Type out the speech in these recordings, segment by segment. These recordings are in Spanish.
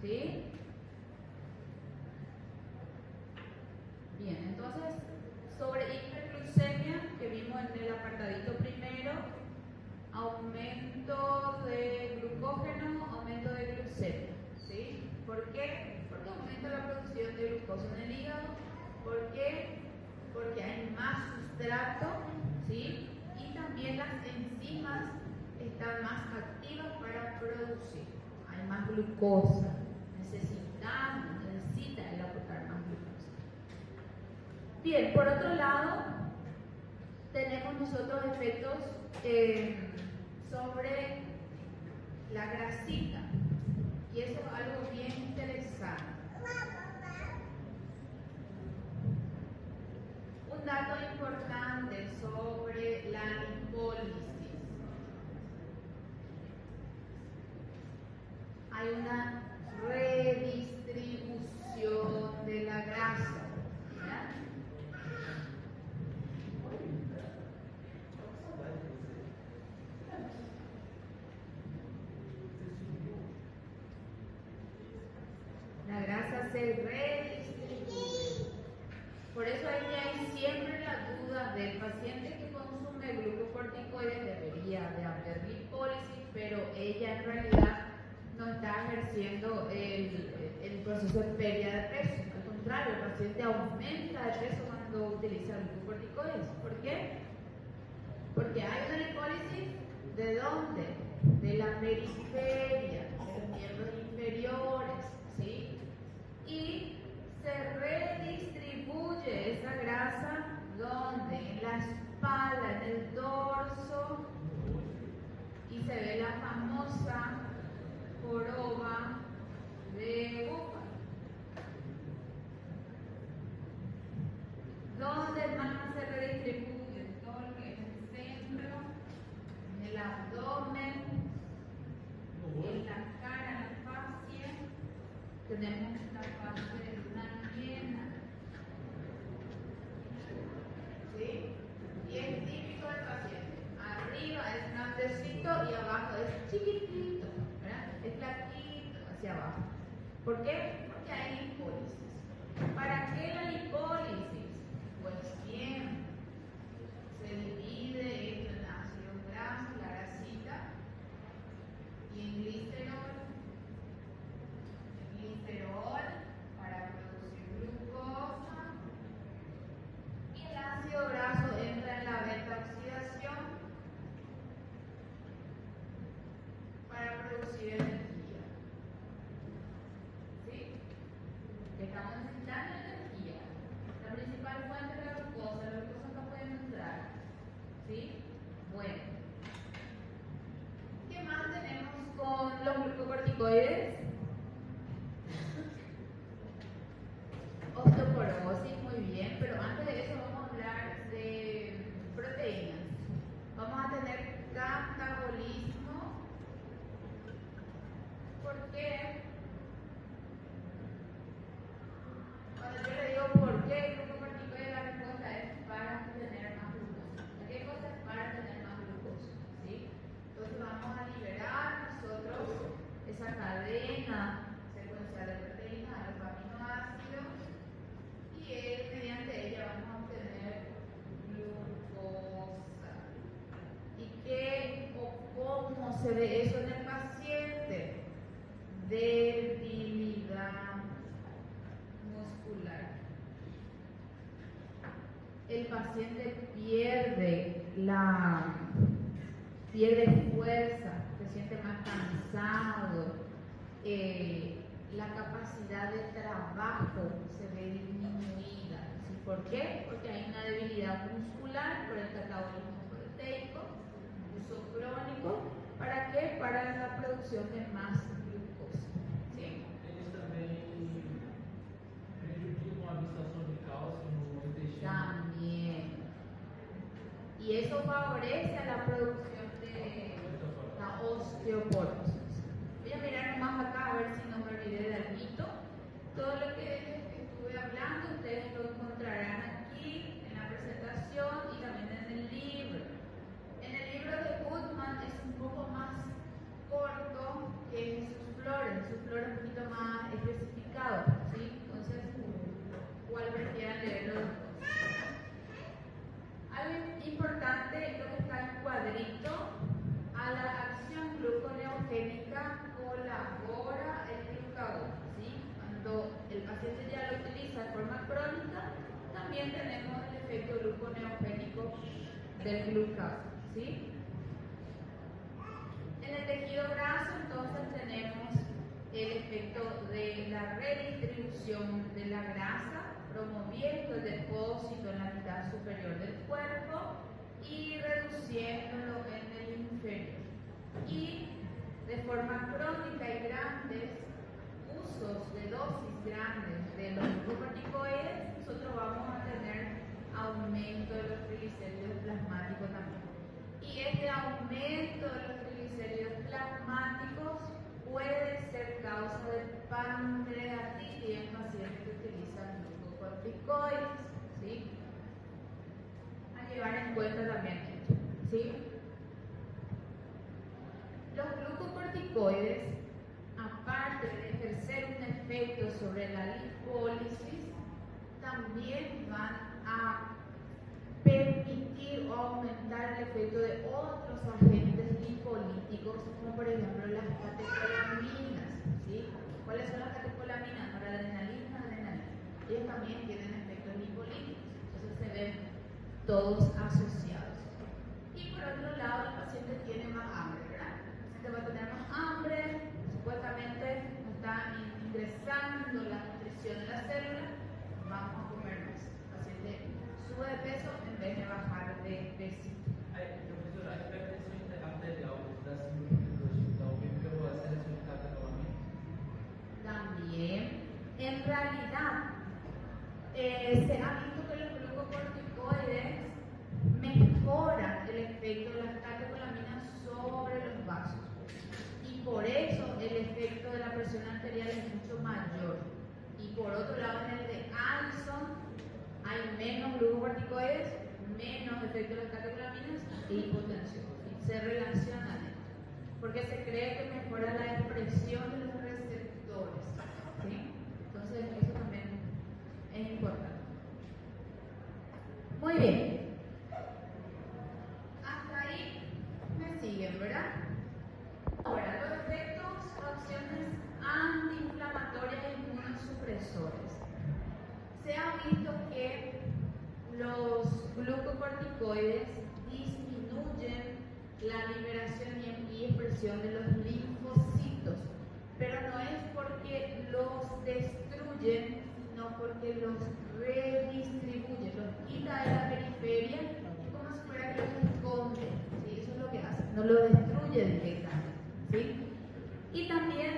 ¿sí? Bien, entonces, sobre hiperglucemia, que vimos en el apartadito primero, aumento de glucógeno, aumento de glucemia, ¿sí? ¿Por qué? Porque aumenta la producción de glucosa en el hígado. ¿Por qué? Porque hay más sustrato, ¿sí? Y también las enzimas están más activas para producir. Hay más glucosa. Necesita el aportar más glucosa. Bien, por otro lado, tenemos nosotros efectos sobre la grasita. Y eso es algo bien interesante. Un dato importante sobre la lipólisis. Hay una redistribución de la grasa. ¿Ya? La grasa se redistribuye. Por eso ahí hay siempre la duda del paciente que consume glucocorticoides debería de haber lipólisis, pero ella en realidad no está ejerciendo el proceso de pérdida de peso. Al contrario, el paciente aumenta de peso cuando utiliza glucocorticoides. ¿Por qué? Porque hay una lipólisis, ¿de dónde? De la periferia, de los miembros inferiores, ¿sí? Y se redistribuye esa grasa, ¿dónde? En la espalda, en el dorso, y se ve la famosa joroba de Búfalo. ¿Dónde más se redistribuye? Todo lo que es el centro, en el abdomen, en la cara, en la fascia. Tenemos la fase de una pierna. ¿Sí? Y es típico del paciente. Arriba es grandecito y abajo es chiquitito, ¿verdad? Es flaquito hacia abajo. ¿Por qué? Porque hay lipólisis. ¿Para qué la lipólisis? Pues bien, se divide en ácidos grasos, la grasita, y en glicerol para producir glucosa, y el ácido graso entra en la beta oxidación para producir energía. ¿Sí? Estamos necesitando energía. La principal fuente es la glucosa no puede entrar. ¿Sí? Bueno. ¿Qué más tenemos con los glucocorticoides? Osteoporosis, muy bien, pero antes de eso vamos a hablar de proteínas. Vamos a tener catabolismo. ¿Por qué? Cuando yo le digo por qué el glucocorticoide, la respuesta es para tener más glucosa. ¿Qué cosa es para tener más glucosa? ¿Sí? Entonces vamos a liberar nosotros esa cadena secuencial de proteínas a los aminoácidos, y mediante ella vamos a obtener glucosa. ¿Y qué o cómo se ve eso en el paciente? Debilidad muscular. El paciente pierde fuerza, se siente más cansado, la capacidad de trabajo se ve disminuida. ¿Sí? ¿Por qué? Porque hay una debilidad muscular por el catabolismo proteico, uso crónico. ¿Para qué? Para la producción de más glucosa. ¿Sí? Eles também prejudicam a absorção de cálcio no intestino. También. Y eso favorece a la producción de la osteoporosis. Voy a mirar nomás acá a ver si no me olvidé de algo. Todo lo que estuve hablando ustedes lo encontrarán aquí en la presentación y también en el libro. En el libro de Goodman es un poco más corto que en sus flores un poquito más forma crónica, también tenemos el efecto gluconeogénico del glucago, ¿sí? En el tejido graso, entonces, tenemos el efecto de la redistribución de la grasa, promoviendo el depósito en la mitad superior del cuerpo y reduciéndolo en el inferior. Y de forma crónica y grandes, usos de dosis grandes de los glucocorticoides, nosotros vamos a tener aumento de los triglicéridos plasmáticos también. Y este aumento de los triglicéridos plasmáticos puede ser causa de pancreatitis en pacientes que utilizan glucocorticoides, ¿sí? A llevar en cuenta también esto, ¿sí? Los glucocorticoides, aparte de ejercer un efecto sobre la lipólisis, también van a permitir o aumentar el efecto de otros agentes lipolíticos, como por ejemplo las catecolaminas, ¿sí? ¿Cuáles son las catecolaminas? Noradrenalina, adrenalina. Ellos también tienen efectos lipolíticos, entonces se ven todos asociados. Y por otro lado, el paciente tiene más hambre, ¿verdad? El paciente va a tener más hambre, supuestamente no está ingresando la nutrición de la célula, vamos a comer más. El paciente sube de peso en vez de bajar de peso. Professora, a hipertensão arterial da síndrome do hospital, o que eu vou ser resultado novamente? También, en realidad, se ha visto que los glucocorticoides mejoran el efecto de las catecolaminas sobre los vasos. Y por eso el efecto de la presión arterial es mucho mayor. Y por otro lado, en el de Addison, hay menos glucocorticoides, menos efecto de las catecolaminas e hipotensión. ¿Sí? Se relacionan esto, porque se cree que mejora la expresión de los receptores, ¿sí? Entonces eso también es importante. Muy bien. Hasta ahí me siguen, ¿verdad? Ahora, los efectos o acciones antiinflamatorias e inmunosupresores. Se ha visto que los glucocorticoides disminuyen la liberación y expresión de los linfocitos, pero no es porque los destruyen, sino porque los redistribuye, los quita de la periferia, es como si fuera que los esconde, ¿sí? Eso es lo que hace, no lo destruye directamente, ¿sí? Y también,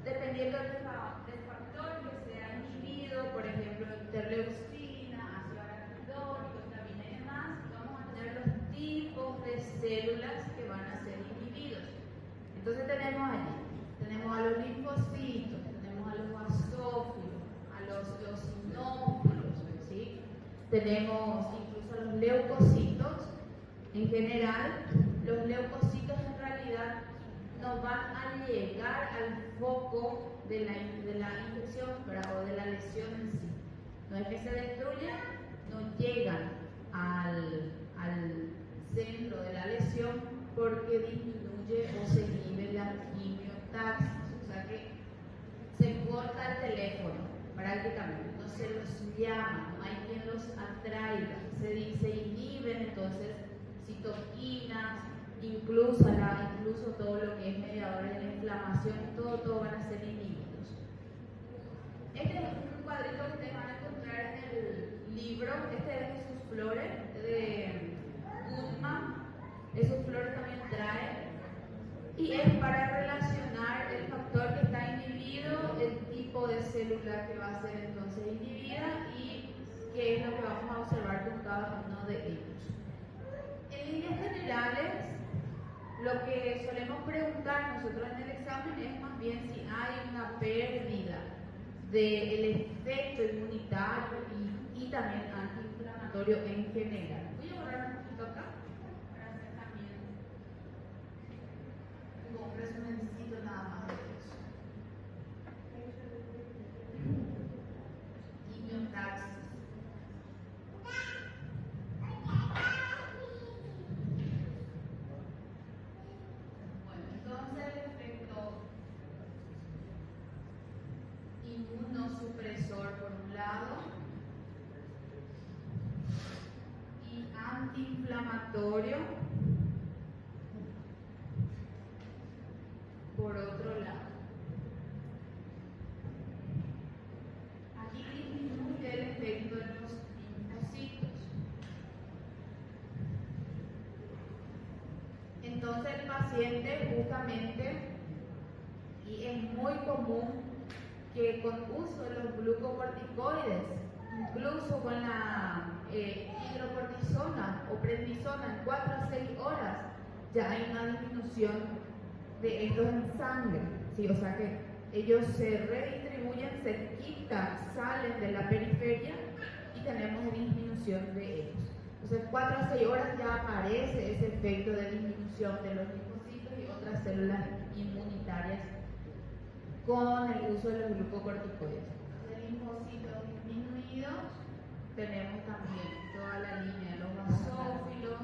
dependiendo del factor que sea inhibido, por ejemplo, interleucina, ácido araquidónico, vitamina y demás, vamos a tener los tipos de células que van a ser inhibidos. Entonces tenemos allí, tenemos a los linfocitos, tenemos a los basófilos, a los eosinófilos, ¿sí? Tenemos incluso a los leucocitos. En general, los leucocitos en realidad no van a llegar al foco de la infección o de la lesión en sí. No es que se destruyen, no llegan al centro de la lesión porque disminuye o se inhibe la quimiotaxis, o sea que se corta el teléfono prácticamente, no se los llama, no hay quien los atraiga, se inhiben entonces citoquinas, incluso todo lo que es mediadores de la inflamación, todo van a ser inhibidos. Este es un cuadrito que ustedes van a encontrar en el libro, este es de Jesús Flores, de Goodman. Jesús Flores también trae, y es para relacionar el factor que está inhibido, el tipo de célula que va a ser entonces inhibida y qué es lo que vamos a observar con cada uno de ellos. En líneas generales, lo que solemos preguntar nosotros en el examen es más bien si hay una pérdida del efecto inmunitario y también antiinflamatorio en general. Voy a borrar un poquito acá para hacer también un resumencito nada más de eso. Quimiotaxis. Entonces el efecto inmunosupresor por un lado. antiinflamatorio. Por otro lado, aquí disminuye el efecto de los linfocitos. Entonces el paciente justamente, y es muy común que con uso de los glucocorticoides, incluso con la hidrocortisona o prednisona en 4 a 6 horas, ya hay una disminución de estos en sangre, ¿sí? O sea que ellos se redistribuyen, se quitan, salen de la periferia y tenemos disminución de ellos. Entonces, 4 a 6 horas ya aparece ese efecto de disminución de los linfocitos y otras células inmunitarias con el uso de los glucocorticoides. De linfocitos disminuidos, tenemos también toda la línea de los basófilos,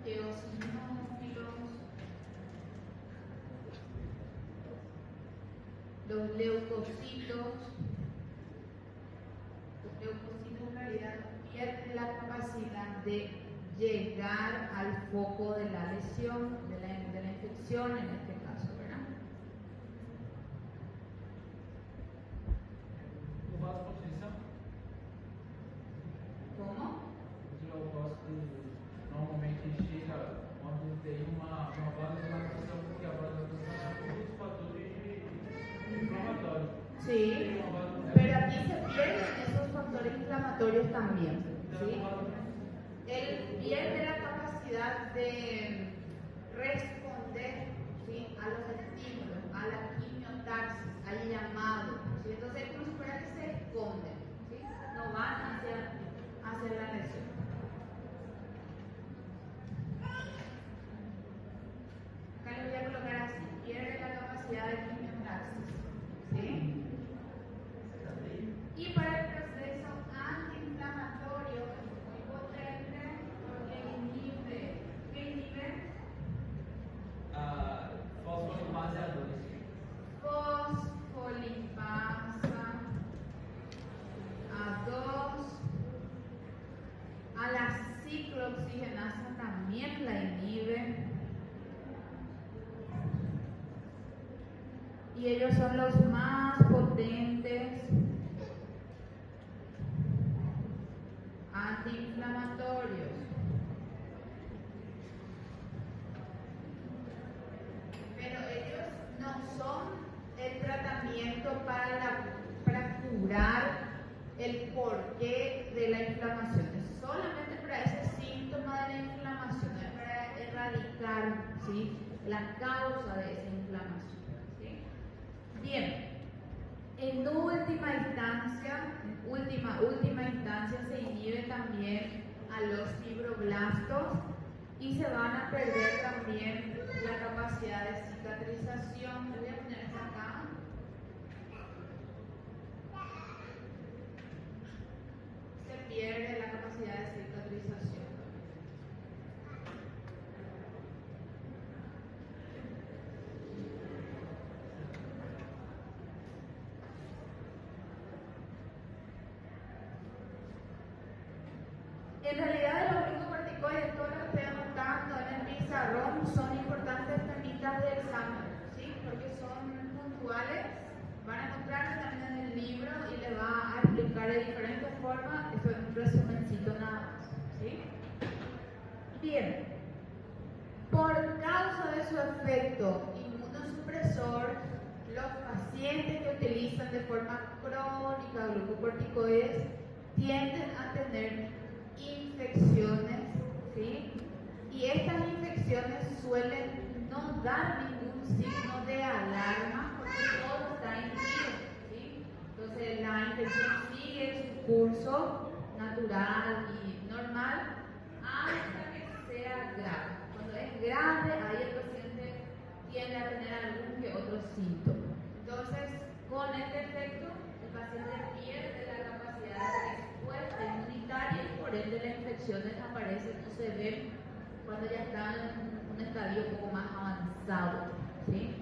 eosinófilos, los leucocitos. Los leucocitos en realidad pierden la capacidad de llegar al foco de la lesión, de la infección en este caso, ¿verdad? O vasoconstrição? ¿Cómo? O leucócito normalmente chega quando tem uma vasodilatação, porque a vasodilatação é um dos fatores inflamatórios. Sí, pero aquí se pierden esos factores inflamatorios también, ¿sí? Él pierde la capacidad de responder, ¿sí?, a los estímulos, a la quimiotaxis, al llamado, ¿sí? Entonces es como si fuera que se esconden, ¿sí? No van hacia la lesión. Acá le voy a colocar así: pierde la capacidad de quimiotaxis, ¿sí? Y para el proceso antiinflamatorio es muy potente porque inhibe, ¿qué inhibe? Fosfolipase Fosfolipasa A2. A la ciclooxigenasa también la inhibe. Y ellos son los más potentes antiinflamatorios. Pero ellos no son el tratamiento para curar el porqué de la inflamación. Es solamente para ese síntoma de la inflamación, es para erradicar, ¿sí?, la causa de esa inflamación, ¿sí? Bien. En última instancia se inhibe también a los fibroblastos y se van a perder también la capacidad de cicatrización. Le voy a poner esta acá. Se pierde la capacidad de cicatrización. En realidad los glucocorticoides, todo lo que estoy anotando en el pizarrón, son importantes temitas de examen, ¿sí? Porque son puntuales, van a encontrarse también en el libro y le va a explicar de diferentes formas. Esto es un resumencito nada más, ¿sí? Bien, por causa de su efecto inmunosupresor, los pacientes que utilizan de forma crónica glucocorticoides tienden a tener infecciones, ¿sí? Y estas infecciones suelen no dar ningún signo de alarma porque todo está inhibido, ¿sí? Entonces la infección sigue su curso natural y normal hasta que sea grave. Cuando es grave, ahí el paciente tiende a tener algún que otro síntoma. Entonces, con este efecto, el paciente pierde la capacidad de respuesta inmunitaria y por ende la infección desaparece, no se ve cuando ya está en un estadio un poco más avanzado, ¿sí?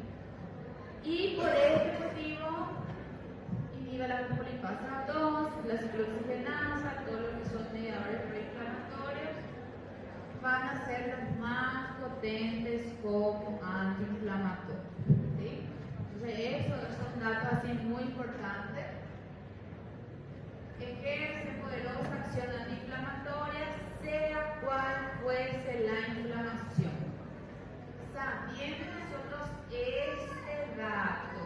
Y por este motivo activa la polipolipasa 2, la ciclooxigenasa, todo lo que son mediadores proinflamatorios, van a ser los más potentes como antiinflamatorios. ¿Sí? Entonces, esos son datos así muy importantes. Ejerce poderosa acción antiinflamatoria, sea cual fuese la inflamación. Sabiendo nosotros este dato,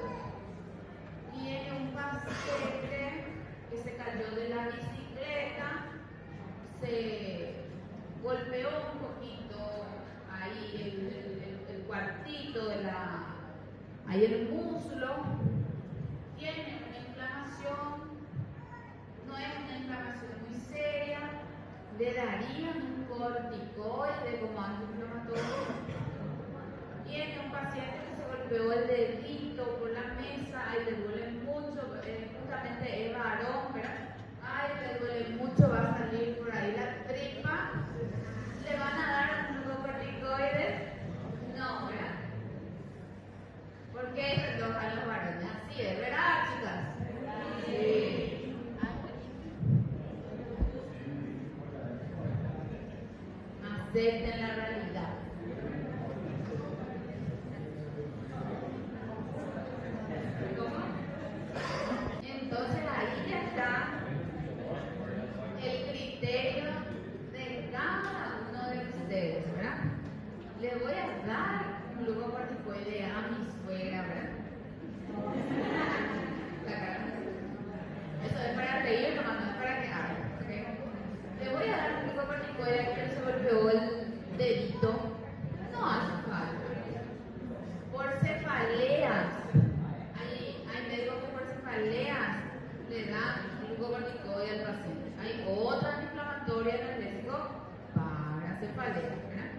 tiene un paciente que se cayó de la bicicleta, se golpeó un poquito ahí el cuartito de ahí el muslo, tiene una inflamación, no es una inflamación muy seria, le darían un corticoide como antiinflamatorio. Tiene un paciente que se golpeó el dedito por la mesa, ay, le duele mucho, justamente es varón, ¿verdad? Ay, le duele mucho, va a salir por ahí la tripa. ¿Le van a dar un glucocorticoide? No, ¿verdad? ¿Por qué se tocan los varones? Así es, ¿verdad, chicas? Sí. Acepten la realidad. Entonces ahí ya está el criterio de cada uno de ustedes, ¿verdad? Le voy a dar un glucocorticoide a mi suegra, ¿verdad? La cara. Eso es para reír, nomás no es para que hable, ¿ok? Le voy a dar un glucocorticoide a quien se golpeó el dedito. No hace falta. Por cefaleas. Hay médicos que por cefaleas le dan glucocorticoide al paciente. Hay otra antiinflamatoria analgésico para cefaleas, ¿verdad?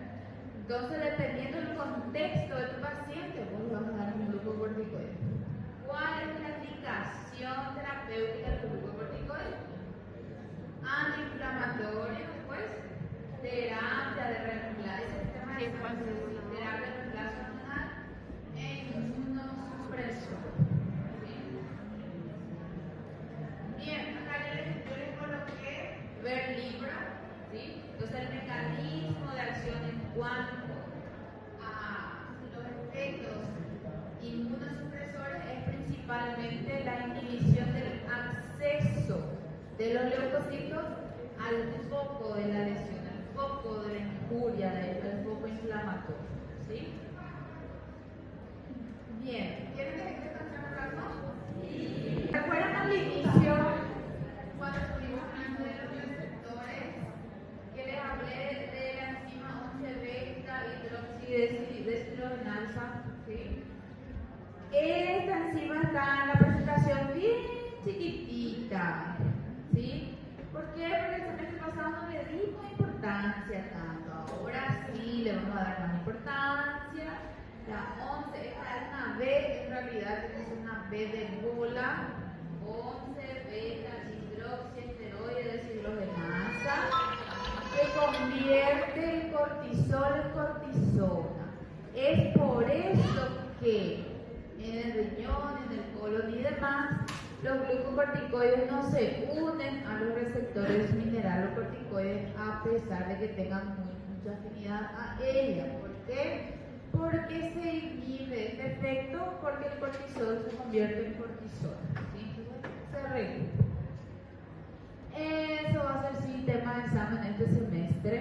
Entonces, dependiendo del contexto de tu paciente, vos le vas a dar un glucocorticoide. ¿Cuál es la indicación terapéutica del glucocorticoide? Antiinflamatorio, después terapia de reemplazo, terapia de reemplazo hormonal e inmunosupresor. Bien, acá yo les coloqué ver libro, ¿sí? Entonces el mecanismo de acción en cuanto a los efectos inmunosupresores es principalmente la inhibición del acceso de los leucocitos al foco de la lesión, al foco de la injuria, al foco inflamatorio, ¿sí? Bien, ¿quieren que estemos hablando? Sí. ¿Recuerdan al inicio, cuando estuvimos hablando de los receptores, que les hablé de la enzima 11-beta hidroxideshidrogenasa? ¿Sí? Esta enzima está en la presentación bien chiquitita, ¿sí? ¿Por qué? Porque el semestre pasado no le dimos importancia tanto. Ahora sí le vamos a dar más importancia. La 11, esta es una B, en realidad es una B de bola. 11-beta hidroxiesteroide deshidrogenasa, que convierte el cortisol en cortisona. Es por eso que en el riñón, en el colon y demás, los glucocorticoides no se unen a los receptores mineralocorticoides a pesar de que tengan mucha afinidad a ella. ¿Por qué? Porque se inhibe este efecto porque el cortisol se convierte en cortisol. ¿Sí? Se regula. Eso va a ser sí tema de examen este semestre.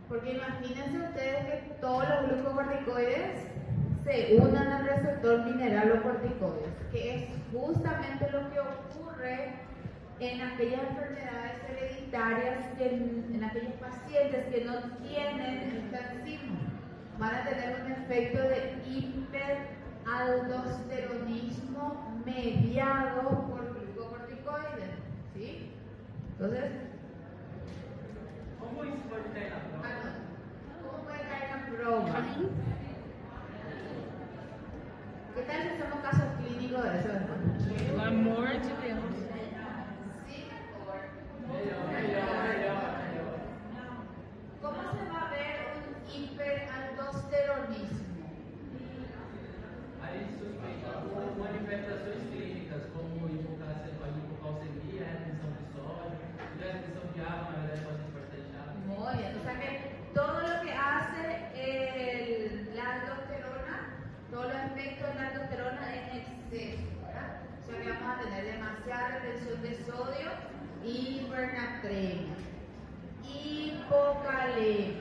Porque imagínense ustedes que todos los glucocorticoides se unan al receptor mineralocorticoides, que es justamente lo que ocurre en aquellas enfermedades hereditarias, en aquellos pacientes que no tienen esta enzima. Van a tener un efecto de hiperaldosteronismo mediado por glucocorticoides, ¿sí? Entonces, ¿Cómo puede caer la prova? ¿cómo puede caer la prova? ¿Qué tal si hacemos casos clínicos de eso después? Amor de Deus. Sí, ¿cómo se va a ver un hiperaldosteronismo? Aí suspeita por manifestações clínicas, como la retención de sodio, hipernatremia, hipocalemia.